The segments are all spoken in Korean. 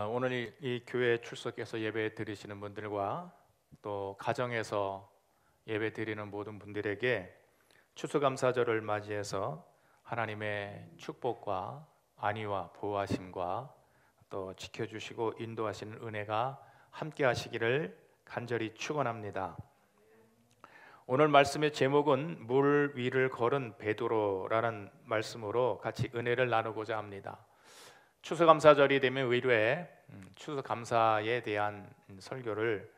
오늘 이 교회에 출석해서 예배 드리시는 분들과 또 가정에서 예배 드리는 모든 분들에게 추수감사절을 맞이해서 하나님의 축복과 안위와 보호하심과 또 지켜주시고 인도하시는 은혜가 함께 하시기를 간절히 축원합니다. 오늘 말씀의 제목은 물 위를 걸은 베드로라는 말씀으로 같이 은혜를 나누고자 합니다. 추수감사절이 되면 의뢰 추수감사에 대한 설교를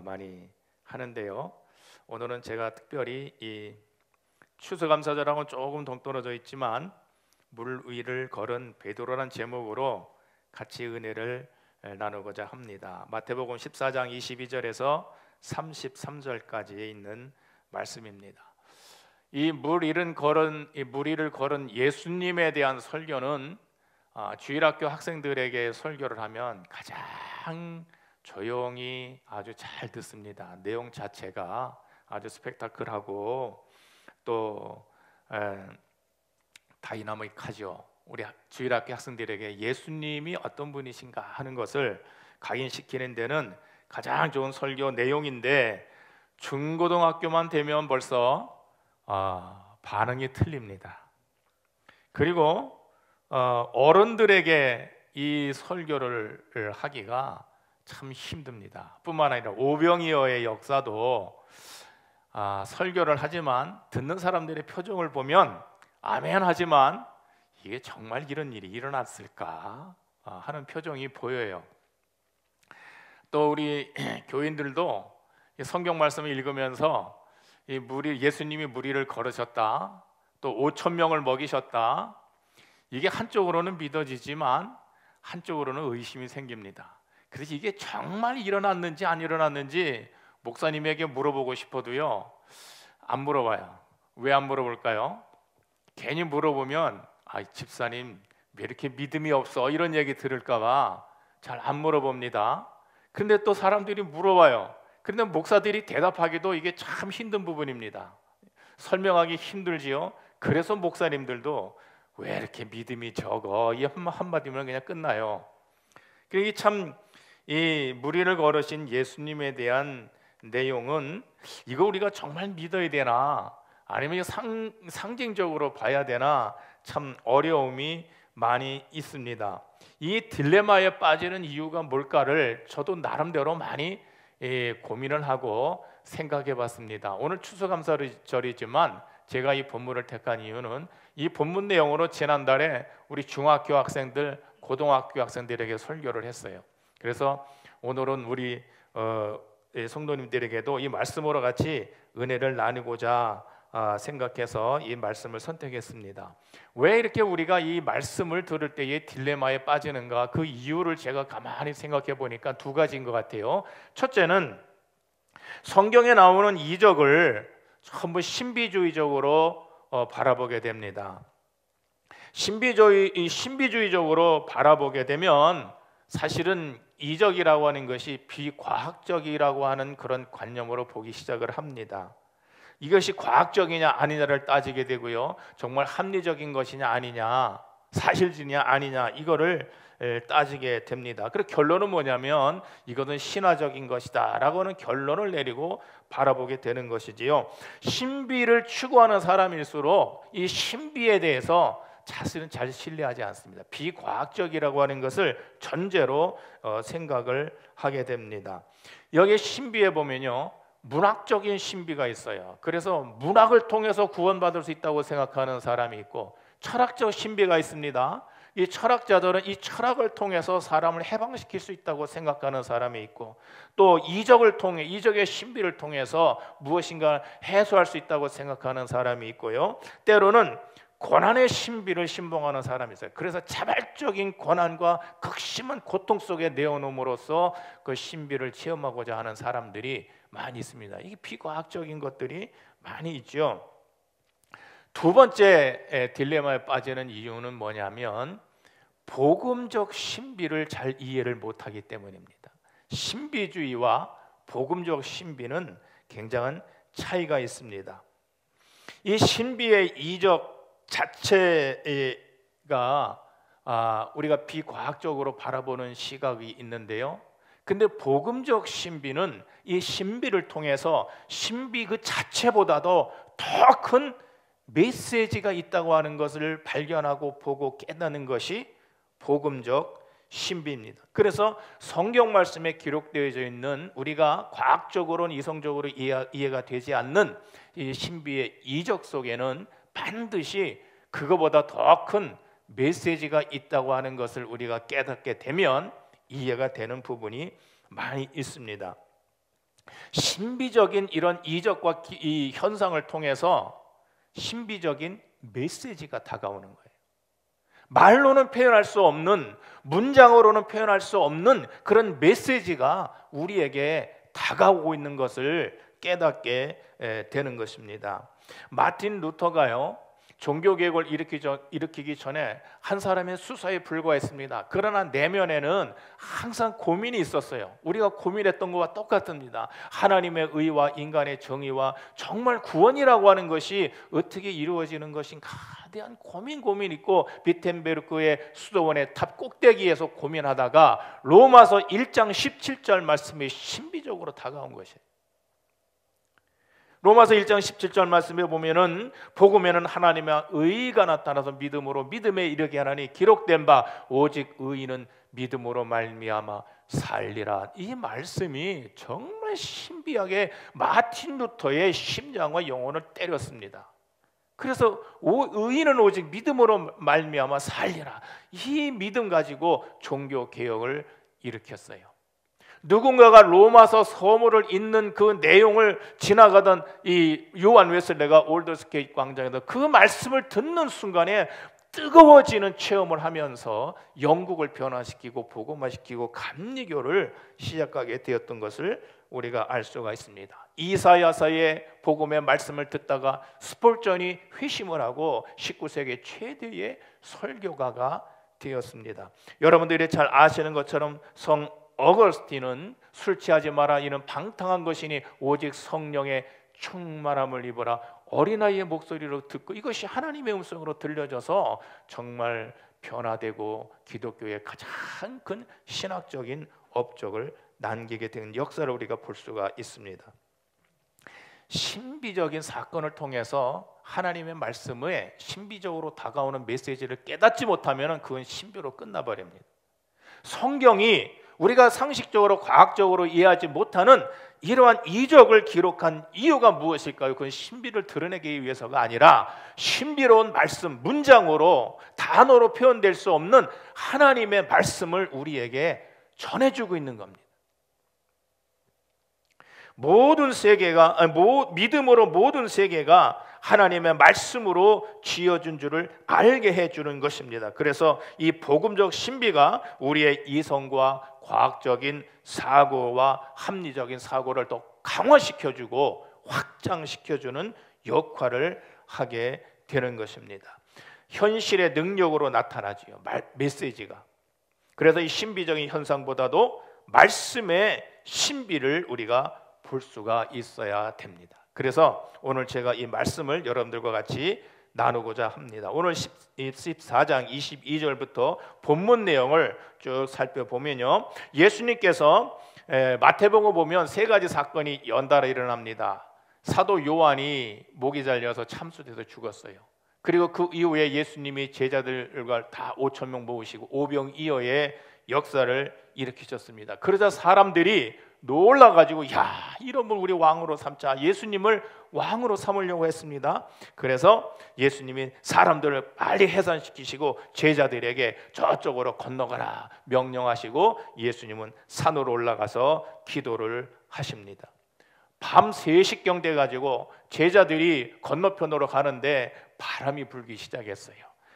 많이 하는데요. 오늘은 제가 특별히 이 추수감사절하고는 조금 동떨어져 있지만 물 위를 걸은 베드로라는 제목으로 같이 은혜를 나누고자 합니다. 마태복음 14장 22절에서 33절까지에 있는 말씀입니다. 이 물 위를 걸은 예수님에 대한 설교는 주일학교 학생들에게 설교를 하면 가장 조용히 아주 잘 듣습니다. 내용 자체가 아주 스펙타클하고 또 다이나믹하죠. 우리 주일학교 학생들에게 예수님이 어떤 분이신가 하는 것을 각인시키는 데는 가장 좋은 설교 내용인데 중고등학교만 되면 벌써 반응이 틀립니다. 그리고 어른들에게 이 설교를 하기가 참 힘듭니다. 뿐만 아니라 오병이어의 역사도 설교를 하지만 듣는 사람들의 표정을 보면 아멘 하지만 이게 정말 이런 일이 일어났을까 하는 표정이 보여요. 또 우리 교인들도 성경 말씀을 읽으면서 예수님이 물 위를 걸으셨다, 또 5천 명을 먹이셨다, 이게 한쪽으로는 믿어지지만 한쪽으로는 의심이 생깁니다. 그래서 이게 정말 일어났는지 안 일어났는지 목사님에게 물어보고 싶어도요 안 물어봐요. 왜 안 물어볼까요? 괜히 물어보면 집사님 왜 이렇게 믿음이 없어 이런 얘기 들을까 봐 잘 안 물어봅니다. 근데 또 사람들이 물어봐요. 근데 목사들이 대답하기도 이게 참 힘든 부분입니다. 설명하기 힘들지요. 그래서 목사님들도 왜 이렇게 믿음이 적어? 이 한마디면 그냥 끝나요. 그러니 참 이 물 위를 걸으신 예수님에 대한 내용은 이거 우리가 정말 믿어야 되나? 아니면 상징적으로 봐야 되나? 참 어려움이 많이 있습니다. 이 딜레마에 빠지는 이유가 뭘까를 저도 나름대로 많이 고민을 하고 생각해 봤습니다. 오늘 추수감사절이지만 제가 이 본문을 택한 이유는 이 본문 내용으로 지난달에 우리 중학교 학생들, 고등학교 학생들에게 설교를 했어요. 그래서 오늘은 우리 성도님들에게도 이 말씀으로 같이 은혜를 나누고자 생각해서 이 말씀을 선택했습니다. 왜 이렇게 우리가 이 말씀을 들을 때에 딜레마에 빠지는가? 그 이유를 제가 가만히 생각해 보니까 두 가지인 것 같아요. 첫째는 성경에 나오는 이적을 전부 신비주의적으로 바라보게 됩니다. 신비주의적으로 바라보게 되면 사실은 이적이라고 하는 것이 비과학적이라고 하는 그런 관념으로 보기 시작을 합니다. 이것이 과학적이냐 아니냐를 따지게 되고요, 정말 합리적인 것이냐 아니냐, 사실이냐 아니냐 이거를 따지게 됩니다. 그리고 결론은 뭐냐면 이것은 신화적인 것이다 라고 하는 결론을 내리고 바라보게 되는 것이지요. 신비를 추구하는 사람일수록 이 신비에 대해서 사실은 잘 신뢰하지 않습니다. 비과학적이라고 하는 것을 전제로 생각을 하게 됩니다. 여기 신비에 보면요, 문학적인 신비가 있어요. 그래서 문학을 통해서 구원받을 수 있다고 생각하는 사람이 있고, 철학적 신비가 있습니다. 이 철학자들은 이 철학을 통해서 사람을 해방시킬 수 있다고 생각하는 사람이 있고, 또 이적의 신비를 통해서 무엇인가 해소할 수 있다고 생각하는 사람이 있고요, 때로는 고난의 신비를 신봉하는 사람이 있어요. 그래서 자발적인 고난과 극심한 고통 속에 내어놓음으로써 그 신비를 체험하고자 하는 사람들이 많이 있습니다. 이게 비과학적인 것들이 많이 있죠. 두 번째 딜레마에 빠지는 이유는 뭐냐면 복음적 신비를 잘 이해를 못하기 때문입니다. 신비주의와 복음적 신비는 굉장한 차이가 있습니다. 이 신비의 이적 자체가 우리가 비과학적으로 바라보는 시각이 있는데요. 근데 복음적 신비는 이 신비를 통해서 신비 그 자체보다도 더 큰 메시지가 있다고 하는 것을 발견하고 보고 깨닫는 것이 복음적 신비입니다. 그래서 성경 말씀에 기록되어져 있는 우리가 과학적으로는 이성적으로 이해가 되지 않는 이 신비의 이적 속에는 반드시 그거보다 더 큰 메시지가 있다고 하는 것을 우리가 깨닫게 되면 이해가 되는 부분이 많이 있습니다. 신비적인 이런 이적과 이 현상을 통해서 신비적인 메시지가 다가오는 거예요. 말로는 표현할 수 없는, 문장으로는 표현할 수 없는 그런 메시지가 우리에게 다가오고 있는 것을 깨닫게 되는 것입니다. 마틴 루터가요, 종교개혁을 일으키기 전에 한 사람의 수사에 불과했습니다. 그러나 내면에는 항상 고민이 있었어요. 우리가 고민했던 것과 똑같습니다. 하나님의 의와 인간의 정의와 정말 구원이라고 하는 것이 어떻게 이루어지는 것인가 대한 고민 있고 비텐베르크의 수도원의 탑 꼭대기에서 고민하다가 로마서 1장 17절 말씀이 신비적으로 다가온 것이에요. 로마서 1장 17절 말씀에 보면은 복음에는 하나님의 의가 나타나서 믿음으로 믿음에 이르게 하나니 기록된 바 오직 의인은 믿음으로 말미암아 살리라. 이 말씀이 정말 신비하게 마틴 루터의 심장과 영혼을 때렸습니다. 그래서 의인은 오직 믿음으로 말미암아 살리라. 이 믿음 가지고 종교 개혁을 일으켰어요. 누군가가 로마서 서문을 읽는 그 내용을 지나가던 이 요한 웨슬레가 올더스게이트 광장에서 그 말씀을 듣는 순간에 뜨거워지는 체험을 하면서 영국을 변화시키고 복음화시키고 감리교를 시작하게 되었던 것을 우리가 알 수가 있습니다. 이사야서의 복음의 말씀을 듣다가 스폴전이 회심을 하고 19세기 최대의 설교가가 되었습니다. 여러분들이 잘 아시는 것처럼 성 어거스틴은 술 취하지 마라, 이는 방탕한 것이니 오직 성령의 충만함을 입어라, 어린아이의 목소리로 듣고 이것이 하나님의 음성으로 들려져서 정말 변화되고 기독교의 가장 큰 신학적인 업적을 남기게 된 역사를 우리가 볼 수가 있습니다. 신비적인 사건을 통해서 하나님의 말씀에 신비적으로 다가오는 메시지를 깨닫지 못하면 그건 신비로 끝나버립니다. 성경이 우리가 상식적으로 과학적으로 이해하지 못하는 이러한 이적을 기록한 이유가 무엇일까요? 그건 신비를 드러내기 위해서가 아니라 신비로운 말씀, 문장으로 단어로 표현될 수 없는 하나님의 말씀을 우리에게 전해주고 있는 겁니다. 모든 세계가 믿음으로 모든 세계가 하나님의 말씀으로 지어준 줄을 알게 해주는 것입니다. 그래서 이 복음적 신비가 우리의 이성과 과학적인 사고와 합리적인 사고를 더 강화시켜주고 확장시켜주는 역할을 하게 되는 것입니다. 현실의 능력으로 나타나지요, 메시지가. 그래서 이 신비적인 현상보다도 말씀의 신비를 우리가 볼 수가 있어야 됩니다. 그래서 오늘 제가 이 말씀을 여러분들과 같이 나누고자 합니다. 오늘 14장 22절부터 본문 내용을 쭉 살펴보면요, 예수님께서 마태복음 보면 세 가지 사건이 연달아 일어납니다. 사도 요한이 목이 잘려서 참수돼서 죽었어요. 그리고 그 이후에 예수님이 제자들과 다 5천 명 모으시고 오병이어의 역사를 일으키셨습니다. 그러자 사람들이 놀라가지고 야, 이러면 우리 왕으로 삼자, 예수님을 왕으로 삼으려고 했습니다. 그래서 예수님이 사람들을 빨리 해산시키시고 제자들에게 저쪽으로 건너가라 명령하시고 예수님은 산으로 올라가서 기도를 하십니다. 밤 3시경 돼가지고 제자들이 건너편으로 가는데 바람이 불기 시작했어요.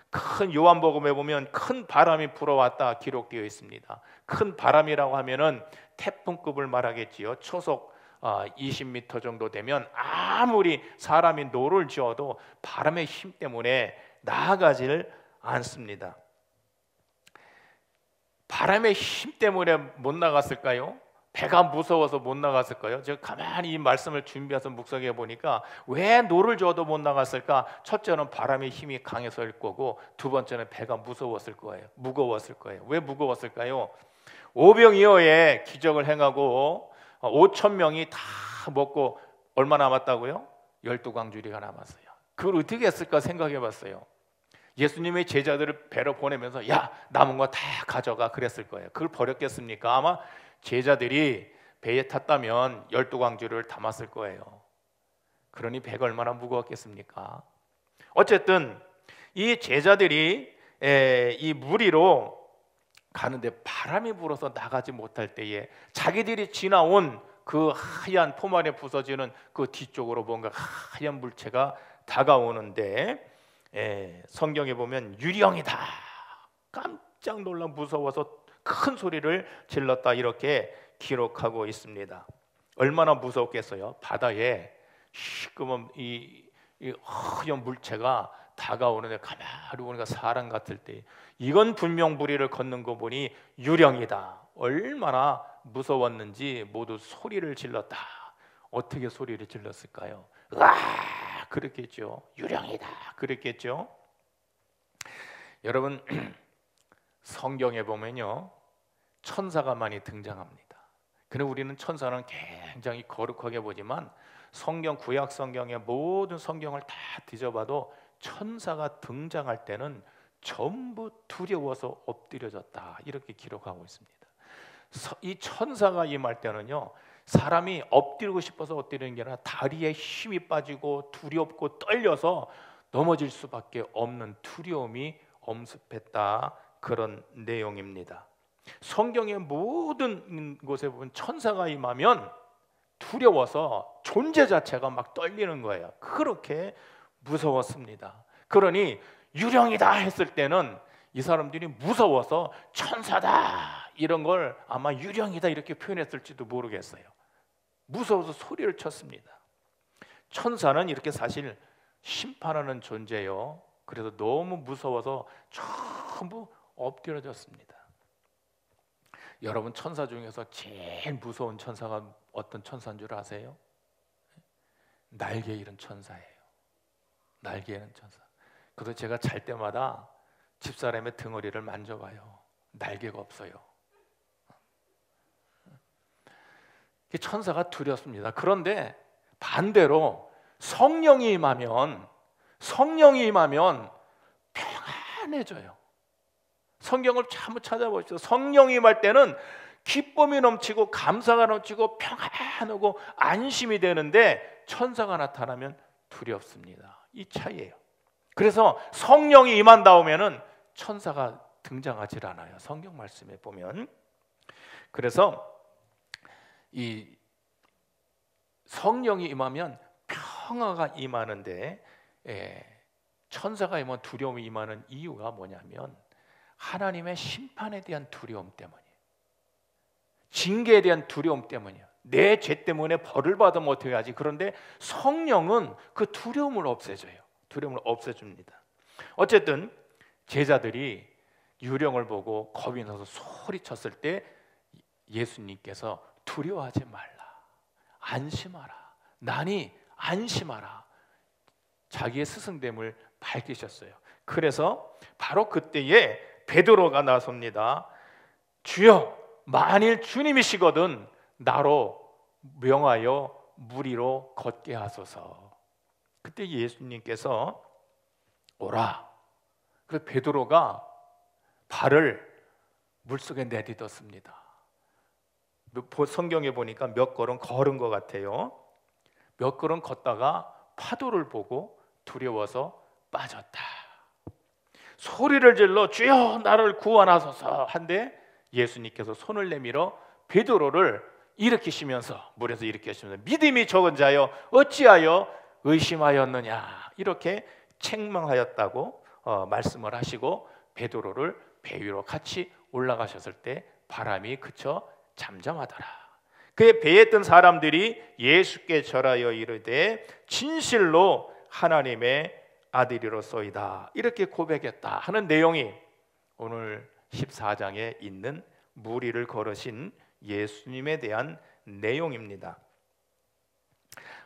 큰 요한복음에 보면 큰 바람이 불어왔다 기록되어 있습니다. 큰 바람이라고 하면은 태풍급을 말하겠지요. 초속 20m 정도 되면 아무리 사람이 노를 지어도 바람의 힘 때문에 나아가질 않습니다. 바람의 힘 때문에 못 나갔을까요? 배가 무서워서 못 나갔을까요? 제가 가만히 이 말씀을 준비해서 묵상해 보니까 왜 노를 저어도 못 나갔을까? 첫째는 바람의 힘이 강해서일 거고, 두 번째는 배가 무서웠을 거예요. 무거웠을 거예요. 왜 무거웠을까요? 오병이어의 기적을 행하고 5천 명이 다 먹고 얼마 남았다고요? 12광주리가 남았어요. 그걸 어떻게 했을까 생각해 봤어요. 예수님의 제자들을 배로 보내면서 야, 남은 거 다 가져가 그랬을 거예요. 그걸 버렸겠습니까? 아마 제자들이 배에 탔다면 12광주를 담았을 거예요. 그러니 배가 얼마나 무거웠겠습니까? 어쨌든 이 제자들이 이 무리로 가는데 바람이 불어서 나가지 못할 때에 자기들이 지나온 그 하얀 포말에 부서지는 그 뒤쪽으로 뭔가 하얀 물체가 다가오는데, 성경에 보면 유령이다, 깜짝 놀라 무서워서 큰 소리를 질렀다, 이렇게 기록하고 있습니다. 얼마나 무섭겠어요? 바다에 시꺼먼 이 하얀 물체가 다가오는데 가만히 보니까 사람 같을 때, 이건 분명 무리를 걷는 거 보니 유령이다. 얼마나 무서웠는지 모두 소리를 질렀다. 어떻게 소리를 질렀을까요? 으아! 그랬겠죠. 유령이다. 그랬겠죠. 여러분, 성경에 보면요, 천사가 많이 등장합니다. 그런데 우리는 천사는 굉장히 거룩하게 보지만 성경, 구약 성경의 모든 성경을 다 뒤져봐도 천사가 등장할 때는 전부 두려워서 엎드려졌다, 이렇게 기록하고 있습니다. 이 천사가 임할 때는요, 사람이 엎드리고 싶어서 엎드리는 게 아니라 다리에 힘이 빠지고 두렵고 떨려서 넘어질 수밖에 없는 두려움이 엄습했다, 그런 내용입니다. 성경의 모든 곳에 보면 천사가 임하면 두려워서 존재 자체가 막 떨리는 거예요. 그렇게 무서웠습니다. 그러니 유령이다 했을 때는 이 사람들이 무서워서 천사다 이런 걸 아마 유령이다 이렇게 표현했을지도 모르겠어요. 무서워서 소리를 쳤습니다. 천사는 이렇게 사실 심판하는 존재요. 그래서 너무 무서워서 전부 엎드려졌습니다. 여러분, 천사 중에서 제일 무서운 천사가 어떤 천사인 줄 아세요? 날개 잃은 천사예요. 날개 잃은 천사. 그래서 제가 잘 때마다 집사람의 등허리를 만져봐요. 날개가 없어요. 천사가 두렵습니다. 그런데 반대로 성령이 임하면 평안해져요. 성경을 한번 찾아보시죠. 성령이 임할 때는 기쁨이 넘치고 감사가 넘치고 평안하고 안심이 되는데, 천사가 나타나면 두렵습니다. 이 차이예요. 그래서 성령이 임한다오면은 천사가 등장하질 않아요. 성경 말씀에 보면. 그래서 이 성령이 임하면 평화가 임하는데, 천사가 임하면 두려움이 임하는 이유가 뭐냐면 하나님의 심판에 대한 두려움 때문이에요. 징계에 대한 두려움 때문이에요. 내 죄 때문에 벌을 받으면 어떻게 하지? 그런데 성령은 그 두려움을 없애줘요. 두려움을 없애줍니다. 어쨌든 제자들이 유령을 보고 겁이 나서 소리쳤을 때 예수님께서 두려워하지 말라, 안심하라, 나니 안심하라, 자기의 스승됨을 밝히셨어요. 그래서 바로 그때에 베드로가 나섭니다. 주여, 만일 주님이시거든 나로 명하여 물 위로 걷게 하소서. 그때 예수님께서 오라. 그래서 베드로가 발을 물속에 내딛었습니다. 성경에 보니까 몇 걸음 걸은 것 같아요. 몇 걸음 걷다가 파도를 보고 두려워서 빠졌다. 소리를 질러 주여 나를 구원하소서 한데 예수님께서 손을 내밀어 베드로를 일으키시면서, 물에서 일으키시면서 믿음이 적은 자여 어찌하여 의심하였느냐, 이렇게 책망하였다고 말씀을 하시고 베드로를 배 위로 같이 올라가셨을 때 바람이 그쳐 잠잠하더라. 그의 배에 있던 사람들이 예수께 절하여 이르되 진실로 하나님의 아들이로소이다, 이렇게 고백했다 하는 내용이 오늘 14장에 있는 물 위를 걸으신 예수님에 대한 내용입니다.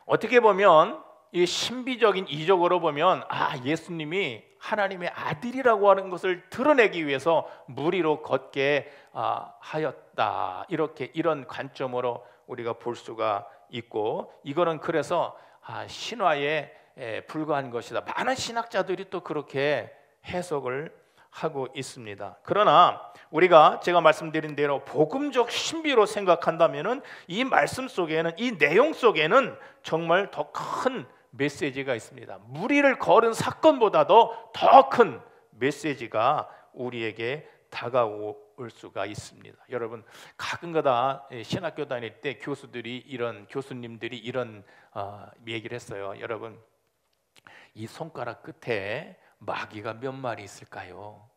어떻게 보면 이 신비적인 이적으로 보면 예수님이 하나님의 아들이라고 하는 것을 드러내기 위해서 물 위로 걷게 하였다, 이런 관점으로 우리가 볼 수가 있고, 이거는 그래서 신화에 불과한 것이다. 많은 신학자들이 또 그렇게 해석을 하고 있습니다. 그러나 우리가 제가 말씀드린 대로 복음적 신비로 생각한다면은 이 말씀 속에는, 이 내용 속에는 정말 더 큰 메시지가 있습니다. 물 위를 걸은 사건보다도 더 큰 메시지가 우리에게 다가올 수가 있습니다. 여러분, 가끔가다 신학교 다닐 때 교수님들이 이런 얘기를 했어요. 여러분, 이 손가락 끝에 마귀가 몇 마리 있을까요?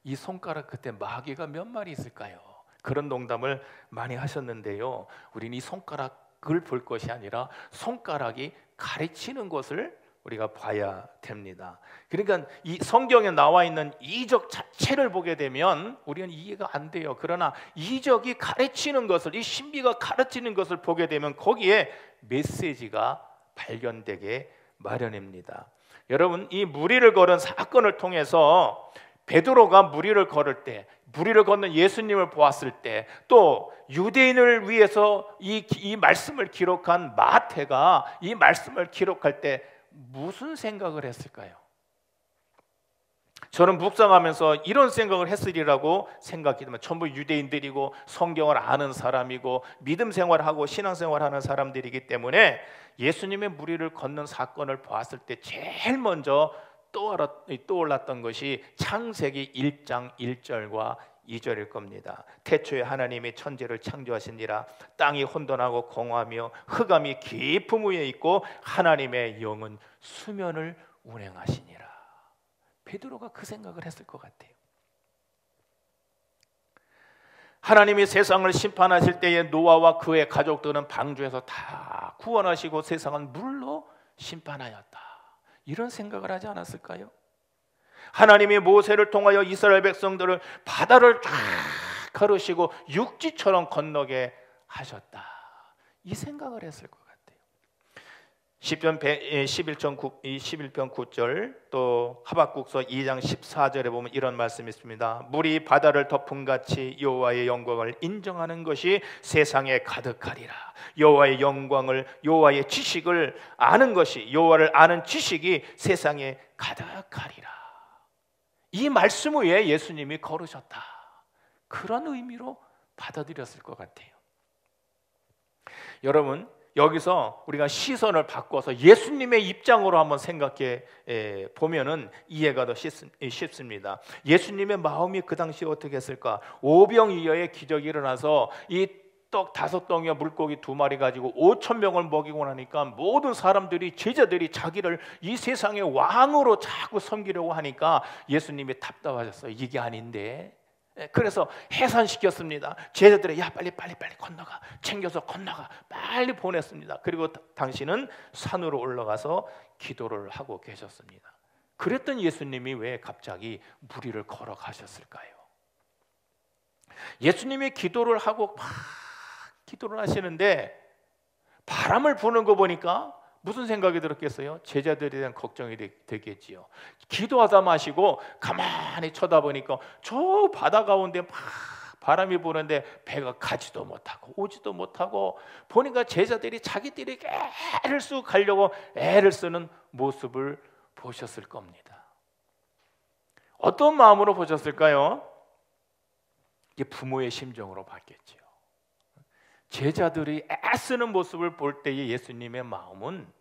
이 손가락 끝에 마귀가 몇 마리 있을까요? 그런 농담을 많이 하셨는데요, 우리는 이 손가락을 볼 것이 아니라 손가락이 가르치는 것을 우리가 봐야 됩니다. 그러니까 이 성경에 나와 있는 이적 자체를 보게 되면 우리는 이해가 안 돼요. 그러나 이적이 가르치는 것을, 이 신비가 가르치는 것을 보게 되면 거기에 메시지가 발견되게 마련입니다. 여러분, 이 물 위를 걸은 사건을 통해서 베드로가 물 위를 걸을 때, 물 위를 걷는 예수님을 보았을 때, 또 유대인을 위해서 이 말씀을 기록한 마태가 이 말씀을 기록할 때 무슨 생각을 했을까요? 저는 묵상하면서 이런 생각을 했으리라고 생각했지만, 전부 유대인들이고 성경을 아는 사람이고 믿음 생활하고 신앙 생활하는 사람들이기 때문에 예수님의 물 위를 걷는 사건을 보았을 때 제일 먼저 떠올랐던 것이 창세기 1장 1절과 2절일 겁니다. 태초에 하나님이 천지를 창조하시니라. 땅이 혼돈하고 공허하며 흑암이 깊음 위에 있고 하나님의 영은 수면을 운행하시니라. 베드로가 그 생각을 했을 것 같아요. 하나님이 세상을 심판하실 때에 노아와 그의 가족들은 방주에서 다 구원하시고 세상은 물로 심판하였다, 이런 생각을 하지 않았을까요? 하나님이 모세를 통하여 이스라엘 백성들을 바다를 쫙 가르시고 육지처럼 건너게 하셨다, 이 생각을 했을 것 같아요. 시편 11편 9절, 또 하박국서 2장 14절에 보면 이런 말씀이 있습니다. 물이 바다를 덮음같이 여호와의 영광을 인정하는 것이 세상에 가득하리라. 여호와의 영광을, 여호와의 지식을 아는 것이, 여호와를 아는 지식이 세상에 가득하리라. 이 말씀 위에 예수님이 걸으셨다, 그런 의미로 받아들였을 것 같아요. 여러분, 여기서 우리가 시선을 바꿔서 예수님의 입장으로 한번 생각해 보면은 이해가 더 쉽습니다. 예수님의 마음이 그 당시에 어떻게 했을까? 오병이어의 기적이 일어나서 이 떡 5덩이와 물고기 2마리 가지고 5,000명을 먹이고 나니까 모든 사람들이, 제자들이 자기를 이 세상의 왕으로 자꾸 섬기려고 하니까 예수님이 답답하셨어요. 이게 아닌데. 그래서 해산시켰습니다. 제자들이 야 빨리 건너가, 챙겨서 건너가, 빨리 보냈습니다. 그리고 당신은 산으로 올라가서 기도를 하고 계셨습니다. 그랬던 예수님이 왜 갑자기 물 위를 걸어가셨을까요? 예수님이 기도를 하고 막 기도를 하시는데 바람을 부는 거 보니까 무슨 생각이 들었겠어요? 제자들에 대한 걱정이 되겠지요. 기도하다 마시고 가만히 쳐다보니까 저 바다 가운데 막 바람이 부는데 배가 가지도 못하고 오지도 못하고, 보니까 제자들이 자기들이 애를 쓰고 가려고 애를 쓰는 모습을 보셨을 겁니다. 어떤 마음으로 보셨을까요? 이게 부모의 심정으로 봤겠지요. 제자들이 애쓰는 모습을 볼 때의 예수님의 마음은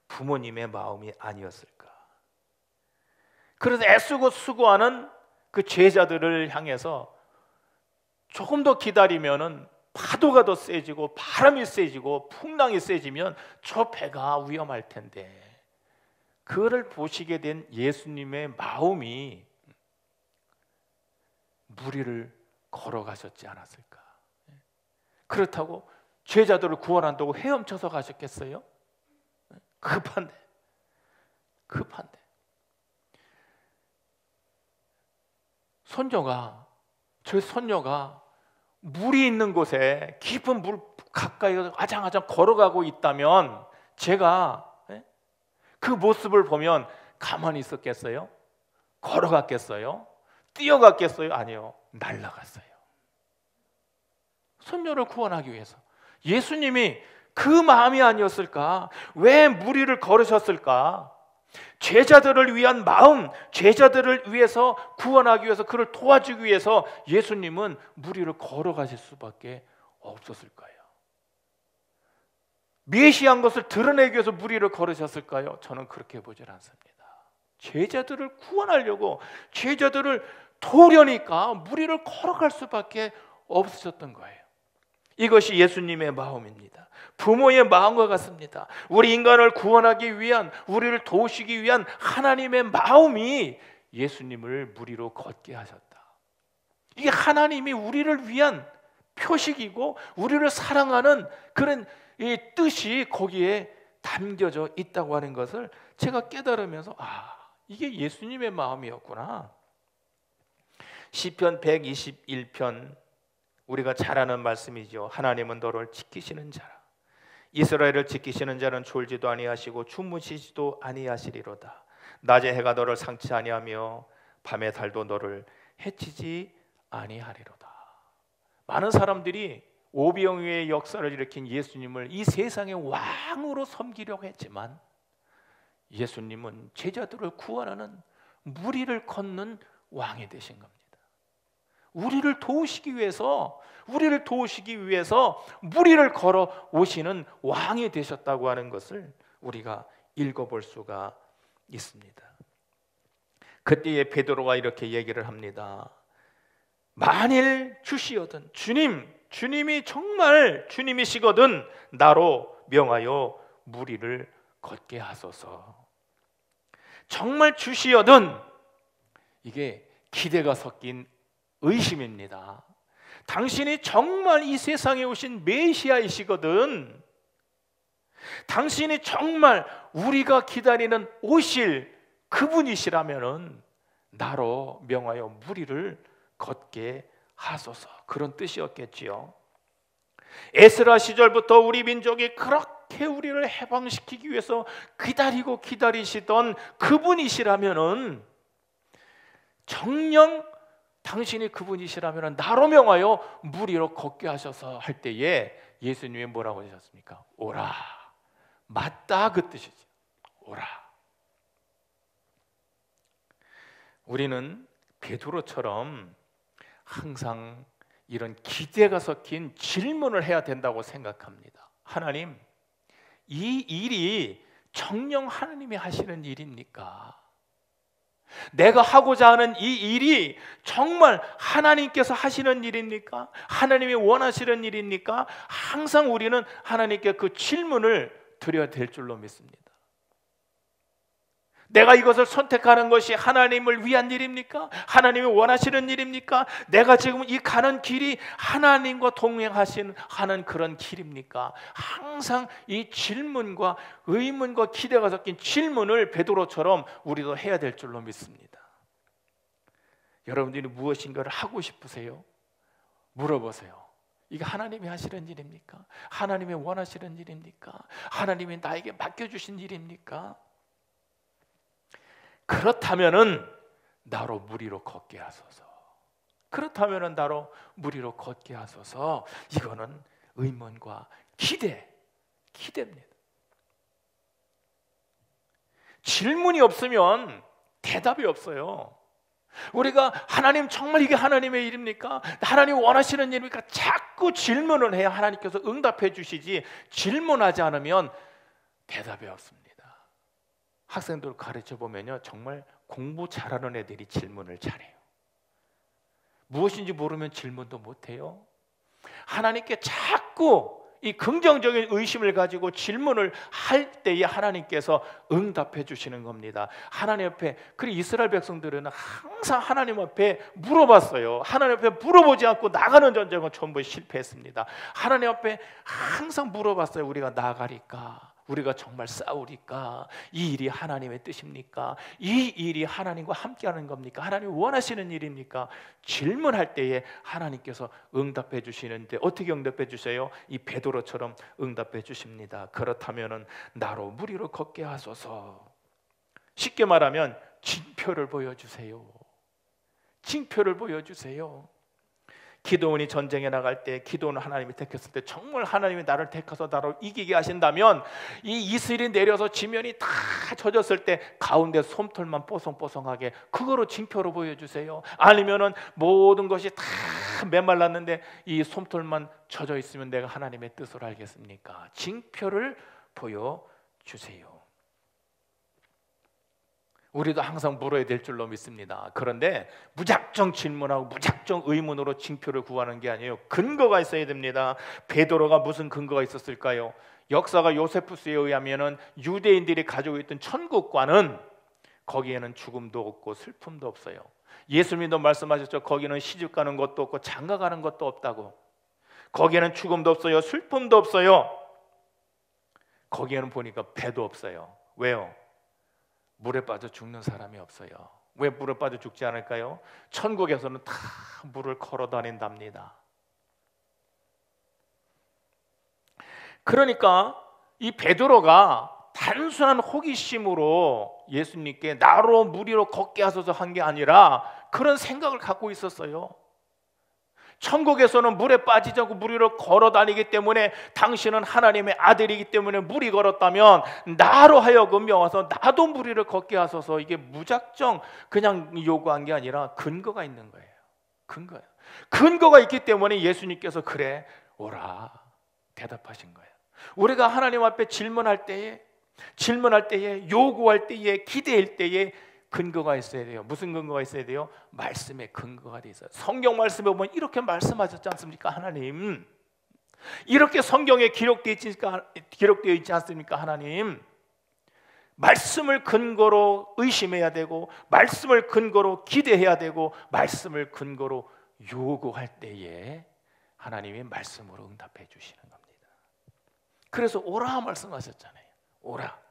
부모님의 마음이 아니었을까? 그래서 애쓰고 수고하는 그 제자들을 향해서 조금 더 기다리면은 파도가 더 세지고 바람이 세지고 풍랑이 세지면 저 배가 위험할 텐데, 그거를 보시게 된 예수님의 마음이 물 위를 걸어가셨지 않았을까? 그렇다고 제자들을 구원한다고 헤엄쳐서 가셨겠어요? 급한데. 저희 손녀가 물이 있는 곳에 깊은 물 가까이 아장아장 걸어가고 있다면 제가 그 모습을 보면 가만히 있었겠어요? 걸어갔겠어요? 뛰어갔겠어요? 아니요, 날아갔어요. 손녀를 구원하기 위해서. 예수님이 그 마음이 아니었을까? 왜 무리를 걸으셨을까? 제자들을 위한 마음, 제자들을 위해서 구원하기 위해서, 그를 도와주기 위해서 예수님은 무리를 걸어가실 수밖에 없었을 거예요. 메시아인 것을 드러내기 위해서 무리를 걸으셨을까요? 저는 그렇게 보질 않습니다. 제자들을 구원하려고, 제자들을 도우려니까 무리를 걸어갈 수밖에 없으셨던 거예요. 이것이 예수님의 마음입니다. 부모의 마음과 같습니다. 우리 인간을 구원하기 위한, 우리를 도우시기 위한 하나님의 마음이 예수님을 무리로 걷게 하셨다. 이게 하나님이 우리를 위한 표식이고 우리를 사랑하는 그런 이 뜻이 거기에 담겨져 있다고 하는 것을 제가 깨달으면서 이게 예수님의 마음이었구나. 시편 121편, 우리가 잘 아는 말씀이죠. 하나님은 너를 지키시는 자라. 이스라엘을 지키시는 자는 졸지도 아니하시고 주무시지도 아니하시리로다. 낮에 해가 너를 상치 아니하며 밤의 달도 너를 해치지 아니하리로다. 많은 사람들이 오병이어의 역사를 일으킨 예수님을 이 세상의 왕으로 섬기려고 했지만 예수님은 제자들을 구원하는, 무리를 걷는 왕이 되신 겁니다. 우리를 도우시기 위해서 무리를 걸어 오시는 왕이 되셨다고 하는 것을 우리가 읽어볼 수가 있습니다. 그때에 베드로가 이렇게 얘기를 합니다. 만일 주시거든, 주님이 정말 주님이시거든 나로 명하여 무리를 걷게 하소서. 정말 주시거든, 이게 기대가 섞인 의심입니다. 당신이 정말 이 세상에 오신 메시아이시거든, 당신이 정말 우리가 기다리는 오실 그분이시라면은 나로 명하여 무리를 걷게 하소서, 그런 뜻이었겠지요. 에스라 시절부터 우리 민족이 그렇게 우리를 해방시키기 위해서 기다리시던 그분이시라면은, 정녕 당신이 그분이시라면 나로 명하여 무리로 걷게 하셔서 할 때에 예수님이 뭐라고 하셨습니까? 오라. 맞다, 그 뜻이죠. 오라. 우리는 베드로처럼 항상 이런 기대가 섞인 질문을 해야 된다고 생각합니다. 하나님, 이 일이 정녕 하나님이 하시는 일입니까? 내가 하고자 하는 이 일이 정말 하나님께서 하시는 일입니까? 하나님이 원하시는 일입니까? 항상 우리는 하나님께 그 질문을 드려야 될 줄로 믿습니다. 내가 이것을 선택하는 것이 하나님을 위한 일입니까? 하나님이 원하시는 일입니까? 내가 지금 이 가는 길이 하나님과 동행하는 그런 길입니까? 항상 이 질문과 의문과 기대가 섞인 질문을 베드로처럼 우리도 해야 될 줄로 믿습니다. 여러분들이 무엇인가를 하고 싶으세요? 물어보세요. 이게 하나님이 하시는 일입니까? 하나님이 원하시는 일입니까? 하나님이 나에게 맡겨주신 일입니까? 그렇다면은 나로 무리로 걷게 하소서. 그렇다면은 나로 무리로 걷게 하소서. 이거는 의문과 기대입니다. 질문이 없으면 대답이 없어요. 우리가 하나님 정말 이게 하나님의 일입니까? 하나님 원하시는 일입니까? 자꾸 질문을 해야 하나님께서 응답해 주시지, 질문하지 않으면 대답이 없습니다. 학생들 가르쳐 보면요, 정말 공부 잘하는 애들이 질문을 잘해요. 무엇인지 모르면 질문도 못해요. 하나님께 자꾸 이 긍정적인 의심을 가지고 질문을 할 때에 하나님께서 응답해 주시는 겁니다. 하나님 앞에, 그리고 이스라엘 백성들은 항상 하나님 앞에 물어봤어요. 하나님 앞에 물어보지 않고 나가는 전쟁은 전부 실패했습니다. 하나님 앞에 항상 물어봤어요. 우리가 나아가리까? 우리가 정말 싸우니까 이 일이 하나님의 뜻입니까? 이 일이 하나님과 함께하는 겁니까? 하나님 원하시는 일입니까? 질문할 때에 하나님께서 응답해 주시는데 어떻게 응답해 주세요? 이 베드로처럼 응답해 주십니다. 그렇다면은 나로 무리로 걷게 하소서. 쉽게 말하면 징표를 보여주세요. 징표를 보여주세요. 기도원이 전쟁에 나갈 때, 기도원을 하나님이 택했을 때 정말 하나님이 나를 택해서 나로 이기게 하신다면 이 이슬이 내려서 지면이 다 젖었을 때 가운데 솜털만 뽀송뽀송하게 그거로 징표로 보여주세요. 아니면은 모든 것이 다 메말랐는데 이 솜털만 젖어 있으면 내가 하나님의 뜻을 알겠습니까? 징표를 보여주세요. 우리도 항상 물어야 될 줄로 믿습니다. 그런데 무작정 질문하고 무작정 의문으로 징표를 구하는 게 아니에요. 근거가 있어야 됩니다. 베드로가 무슨 근거가 있었을까요? 역사가 요세푸스에 의하면은 유대인들이 가지고 있던 천국과는 거기에는 죽음도 없고 슬픔도 없어요. 예수님도 말씀하셨죠. 거기는 시집 가는 것도 없고 장가 가는 것도 없다고. 거기에는 죽음도 없어요. 슬픔도 없어요. 거기에는 보니까 배도 없어요. 왜요? 물에 빠져 죽는 사람이 없어요. 왜 물에 빠져 죽지 않을까요? 천국에서는 다 물을 걸어 다닌답니다. 그러니까 이 베드로가 단순한 호기심으로 예수님께 나로 무리로 걷게 하소서 한 게 아니라 그런 생각을 갖고 있었어요. 천국에서는 물에 빠지지 않고 무리로 걸어 다니기 때문에 당신은 하나님의 아들이기 때문에 무리 걸었다면 나로 하여금 명하서 나도 무리를 걷게 하소서. 이게 무작정 그냥 요구한 게 아니라 근거가 있는 거예요. 근거가 있기 때문에 예수님께서 그래 오라 대답하신 거예요. 우리가 하나님 앞에 질문할 때에 요구할 때에 기대할 때에 근거가 있어야 돼요. 무슨 근거가 있어야 돼요? 말씀의 근거가 돼 있어요. 성경 말씀에 보면 이렇게 말씀하셨지 않습니까? 하나님 이렇게 성경에 기록되어 있지 않습니까? 하나님 말씀을 근거로 의심해야 되고 말씀을 근거로 기대해야 되고 말씀을 근거로 요구할 때에 하나님이 말씀으로 응답해 주시는 겁니다. 그래서 오라 말씀하셨잖아요. 오라.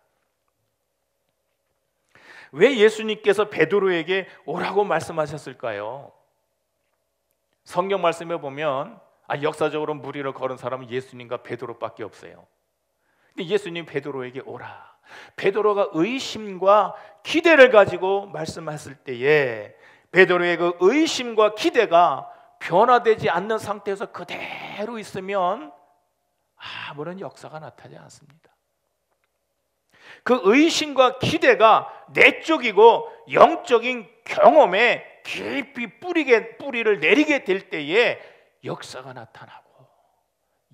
왜 예수님께서 베드로에게 오라고 말씀하셨을까요? 성경 말씀에 보면 역사적으로 무리를 걸은 사람은 예수님과 베드로밖에 없어요. 근데 예수님 베드로에게 오라. 베드로가 의심과 기대를 가지고 말씀하실 때에 베드로의 그 의심과 기대가 변화되지 않는 상태에서 그대로 있으면 아무런 역사가 나타나지 않습니다. 그 의심과 기대가 내적이고 영적인 경험에 깊이 뿌리를 내리게 될 때에 역사가 나타나고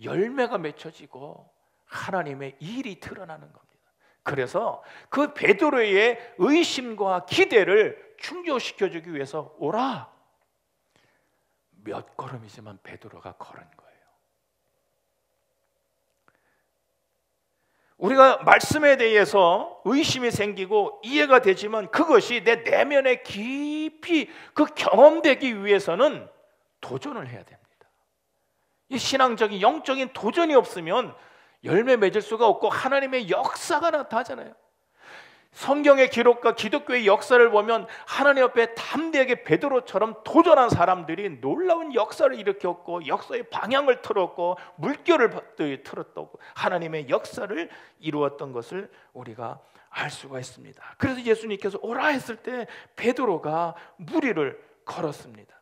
열매가 맺혀지고 하나님의 일이 드러나는 겁니다. 그래서 그 베드로의 의심과 기대를 충족시켜주기 위해서 오라. 몇 걸음이지만 베드로가 걸은 거예요. 우리가 말씀에 대해서 의심이 생기고 이해가 되지만 그것이 내 내면에 깊이 그 경험되기 위해서는 도전을 해야 됩니다. 이 신앙적인 영적인 도전이 없으면 열매 맺을 수가 없고 하나님의 역사가 나타나잖아요. 성경의 기록과 기독교의 역사를 보면 하나님 앞에 담대하게 베드로처럼 도전한 사람들이 놀라운 역사를 일으켰고 역사의 방향을 틀었고 물결을 틀었다고 하나님의 역사를 이루었던 것을 우리가 알 수가 있습니다. 그래서 예수님께서 오라 했을 때 베드로가 무리를 걸었습니다.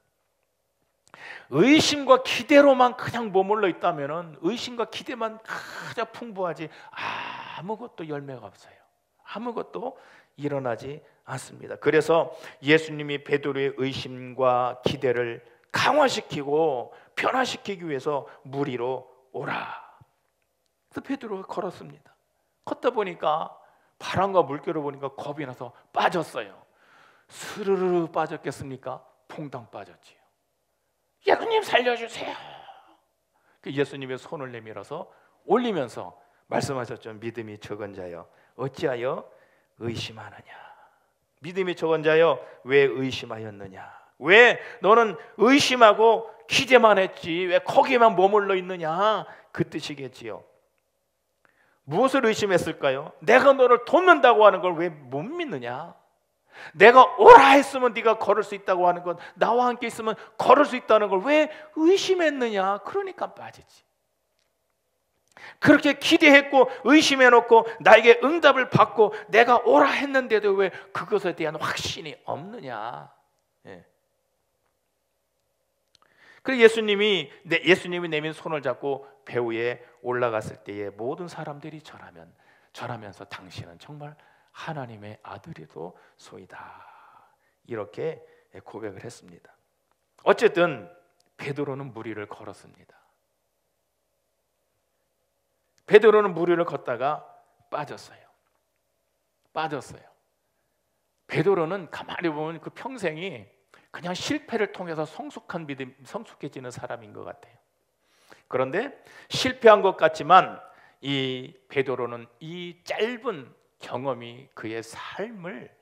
의심과 기대로만 그냥 머물러 있다면 의심과 기대만 가장 풍부하지 아무것도 열매가 없어요. 아무것도 일어나지 않습니다. 그래서 예수님이 베드로의 의심과 기대를 강화시키고 변화시키기 위해서 무리로 오라. 그래서 베드로가 걸었습니다. 걷다 보니까 바람과 물결을 보니까 겁이 나서 빠졌어요. 스르르 빠졌겠습니까? 퐁당 빠졌지요. 예수님 살려주세요. 예수님의 손을 내밀어서 올리면서 말씀하셨죠. 믿음이 적은 자여 어찌하여 의심하느냐. 믿음이 적은 자여 왜 의심하였느냐. 왜 너는 의심하고 기대만 했지 왜 거기에만 머물러 있느냐. 그 뜻이겠지요. 무엇을 의심했을까요? 내가 너를 돕는다고 하는 걸 왜 못 믿느냐? 내가 오라 했으면 네가 걸을 수 있다고 하는 것, 나와 함께 있으면 걸을 수 있다는 걸 왜 의심했느냐? 그러니까 빠지지. 그렇게 기대했고 의심해놓고 나에게 응답을 받고 내가 오라 했는데도 왜 그것에 대한 확신이 없느냐? 예. 그래서 예수님이 내민 손을 잡고 배후에 올라갔을 때에 모든 사람들이 절하면서 당신은 정말 하나님의 아들이도 소이다, 이렇게 고백을 했습니다. 어쨌든 베드로는 무리를 걸었습니다. 베드로는 무리를 걷다가 빠졌어요. 베드로는 가만히 보면 그 평생이 그냥 실패를 통해서 성숙해지는 사람인 것 같아요. 그런데 실패한 것 같지만 이 베드로는 이 짧은 경험이 그의 삶을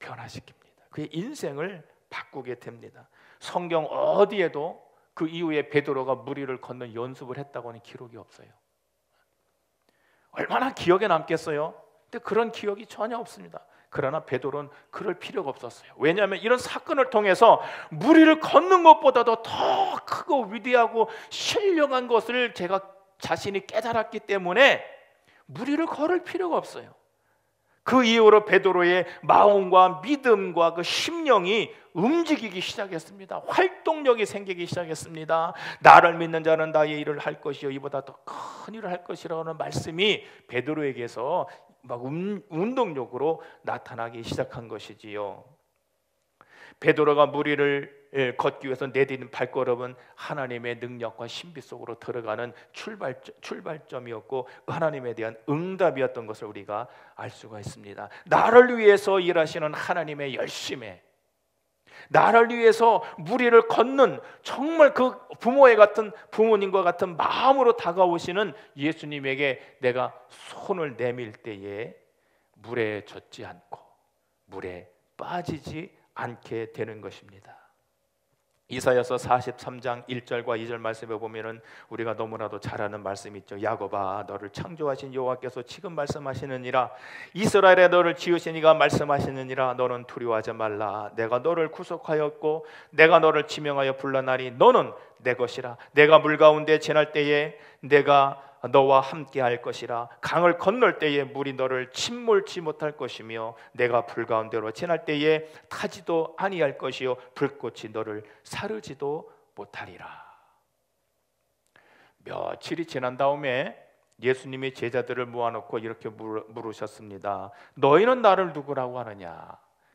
변화시킵니다. 그의 인생을 바꾸게 됩니다. 성경 어디에도 그 이후에 베드로가 무리를 걷는 연습을 했다고는 기록이 없어요. 얼마나 기억에 남겠어요? 근데 그런 기억이 전혀 없습니다. 그러나 베드로는 그럴 필요가 없었어요. 왜냐하면 이런 사건을 통해서 무리를 걷는 것보다도 더 크고 위대하고 신령한 것을 제가 자신이 깨달았기 때문에 무리를 걸을 필요가 없어요. 그 이후로 베드로의 마음과 믿음과 그 심령이 움직이기 시작했습니다. 활동력이 생기기 시작했습니다. 나를 믿는 자는 나의 일을 할 것이요 이보다 더 큰 일을 할 것이라는 말씀이 베드로에게서 막 운동력으로 나타나기 시작한 것이지요. 베드로가 무리를 걷기 위해서 내디딘 발걸음은 하나님의 능력과 신비 속으로 들어가는 출발점이었고 하나님에 대한 응답이었던 것을 우리가 알 수가 있습니다. 나를 위해서 일하시는 하나님의 열심에, 나를 위해서 무리를 걷는 정말 그 부모님과 같은 마음으로 다가오시는 예수님에게 내가 손을 내밀 때에 물에 젖지 않고 물에 빠지지 않게 되는 것입니다. 이사야서 43장 1절과 2절 말씀에 보면은 우리가 너무나도 잘 아는 말씀이 있죠. 야곱아, 너를 창조하신 여호와께서 지금 말씀하시느니라. 이스라엘에 너를 지으신 이가 말씀하시느니라. 너는 두려워하지 말라. 내가 너를 구속하였고 내가 너를 지명하여 불러나니 너는 내 것이라. 내가 물 가운데 지날 때에 내가 너와 함께 할 것이라. 강을 건널 때에 물이 너를 침몰치 못할 것이며 내가 불 가운데로 지날 때에 타지도 아니할 것이요 불꽃이 너를 사르지도 못하리라. 며칠이 지난 다음에 예수님이 제자들을 모아놓고 이렇게 물으셨습니다. 너희는 나를 누구라고 하느냐?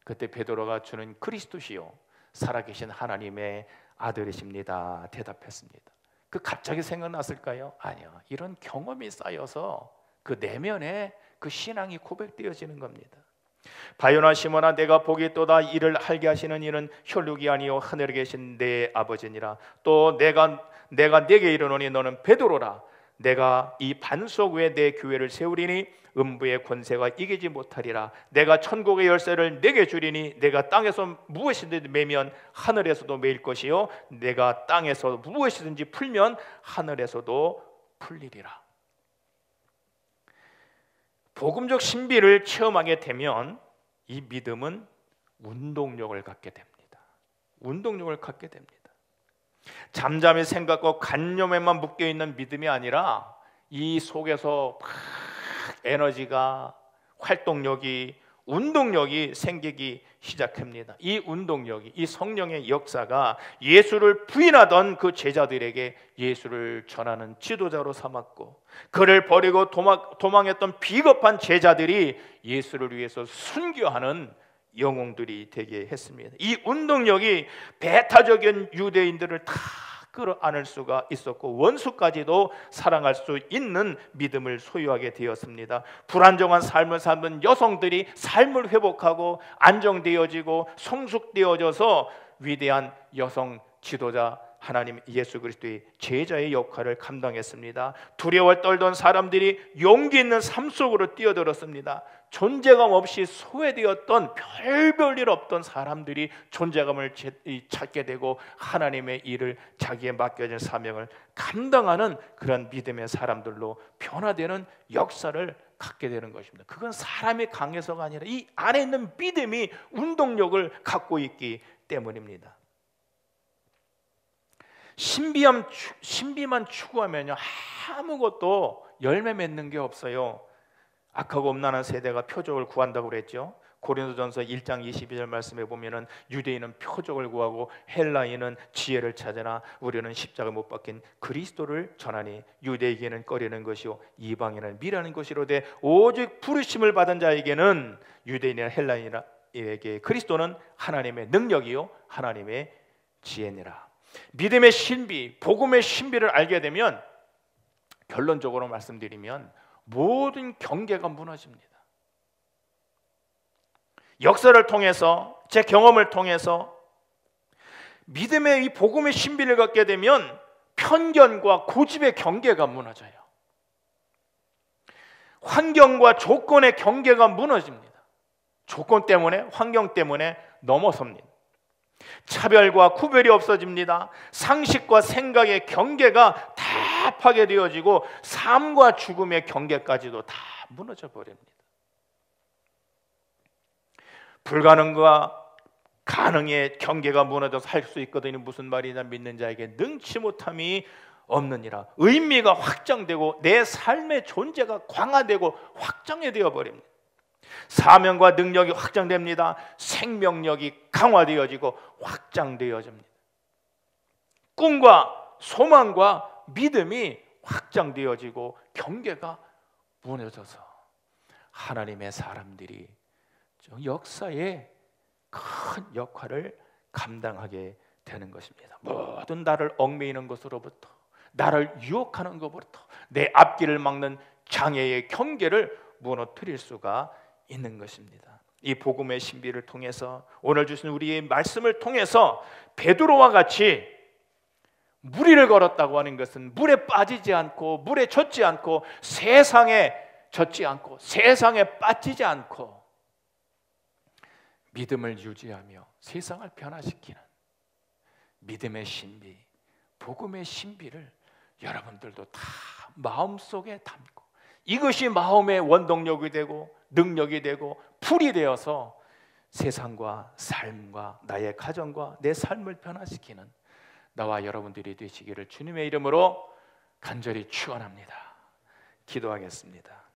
그때 베드로가 주는 그리스도시요 살아계신 하나님의 아들이십니다 대답했습니다. 그 갑자기 생각났을까요? 아니요. 이런 경험이 쌓여서 그 내면에 그 신앙이 고백되어지는 겁니다. 바요나 시몬아, 내가 보기 또다 이를 알게 하시는 이는 혈육이 아니요 하늘에 계신 내 아버지니라. 또 내가 네게 이르노니 너는 베드로라. 내가 이 반석 위에 내 교회를 세우리니 음부의 권세가 이기지 못하리라. 내가 천국의 열쇠를 네게 주리니 내가 땅에서 무엇이든지 매면 하늘에서도 매일 것이요 내가 땅에서 무엇이든지 풀면 하늘에서도 풀리리라. 복음적 신비를 체험하게 되면 이 믿음은 운동력을 갖게 됩니다. 운동력을 갖게 됩니다. 잠잠히 생각과 관념에만 묶여있는 믿음이 아니라 이 속에서 막 에너지가, 활동력이, 운동력이 생기기 시작합니다. 이 운동력이, 이 성령의 역사가 예수를 부인하던 그 제자들에게 예수를 전하는 지도자로 삼았고, 그를 버리고 도망했던 비겁한 제자들이 예수를 위해서 순교하는 영웅들이 되게 했습니다. 이 운동력이 배타적인 유대인들을 다 끌어안을 수가 있었고 원수까지도 사랑할 수 있는 믿음을 소유하게 되었습니다. 불안정한 삶을 사는 여성들이 삶을 회복하고 안정되어지고 성숙되어져서 위대한 여성 지도자 하나님 예수 그리스도의 제자의 역할을 감당했습니다. 두려워 떨던 사람들이 용기 있는 삶 속으로 뛰어들었습니다. 존재감 없이 소외되었던 별볼일 없던 사람들이 존재감을 찾게 되고 하나님의 일을 자기에 맡겨진 사명을 감당하는 그런 믿음의 사람들로 변화되는 역사를 갖게 되는 것입니다. 그건 사람이 강해서가 아니라 이 안에 있는 믿음이 운동력을 갖고 있기 때문입니다. 신비만 추구하면요 아무것도 열매 맺는 게 없어요. 악하고 음란한 세대가 표적을 구한다고 그랬죠. 고린도전서 1장 22절 말씀에 보면은 유대인은 표적을 구하고 헬라인은 지혜를 찾으나 우리는 십자가 못 박힌 그리스도를 전하니 유대에게는 꺼리는 것이요 이방인은 미라는 것이로되 오직 부르심을 받은 자에게는 유대인이나 헬라인에게 그리스도는 하나님의 능력이요 하나님의 지혜니라. 믿음의 신비, 복음의 신비를 알게 되면 결론적으로 말씀드리면 모든 경계가 무너집니다. 역사를 통해서 제 경험을 통해서 믿음의 이 복음의 신비를 갖게 되면 편견과 고집의 경계가 무너져요. 환경과 조건의 경계가 무너집니다. 조건 때문에 환경 때문에 넘어섭니다. 차별과 구별이 없어집니다. 상식과 생각의 경계가 다 파괴되어지고 삶과 죽음의 경계까지도 다 무너져 버립니다. 불가능과 가능의 경계가 무너져서 할 수 있거든요. 무슨 말이냐, 믿는 자에게 능치 못함이 없느니라. 의미가 확장되고 내 삶의 존재가 강화되고 확장이 되어 버립니다. 사명과 능력이 확장됩니다. 생명력이 강화되어지고 확장되어집니다. 꿈과 소망과 믿음이 확장되어지고 경계가 무너져서 하나님의 사람들이 역사에 큰 역할을 감당하게 되는 것입니다. 모든 나를 얽매이는 것으로부터, 나를 유혹하는 것부터, 내 앞길을 막는 장애의 경계를 무너뜨릴 수가 있는 것입니다. 이 복음의 신비를 통해서 오늘 주신 우리의 말씀을 통해서 베드로와 같이 무리를 걸었다고 하는 것은 물에 빠지지 않고 물에 젖지 않고 세상에 젖지 않고 세상에 빠지지 않고 믿음을 유지하며 세상을 변화시키는 믿음의 신비, 복음의 신비를 여러분들도 다 마음속에 담고 이것이 마음의 원동력이 되고 능력이 되고 풀이 되어서 세상과 삶과 나의 가정과 내 삶을 변화시키는 나와 여러분들이 되시기를 주님의 이름으로 간절히 축원합니다. 기도하겠습니다.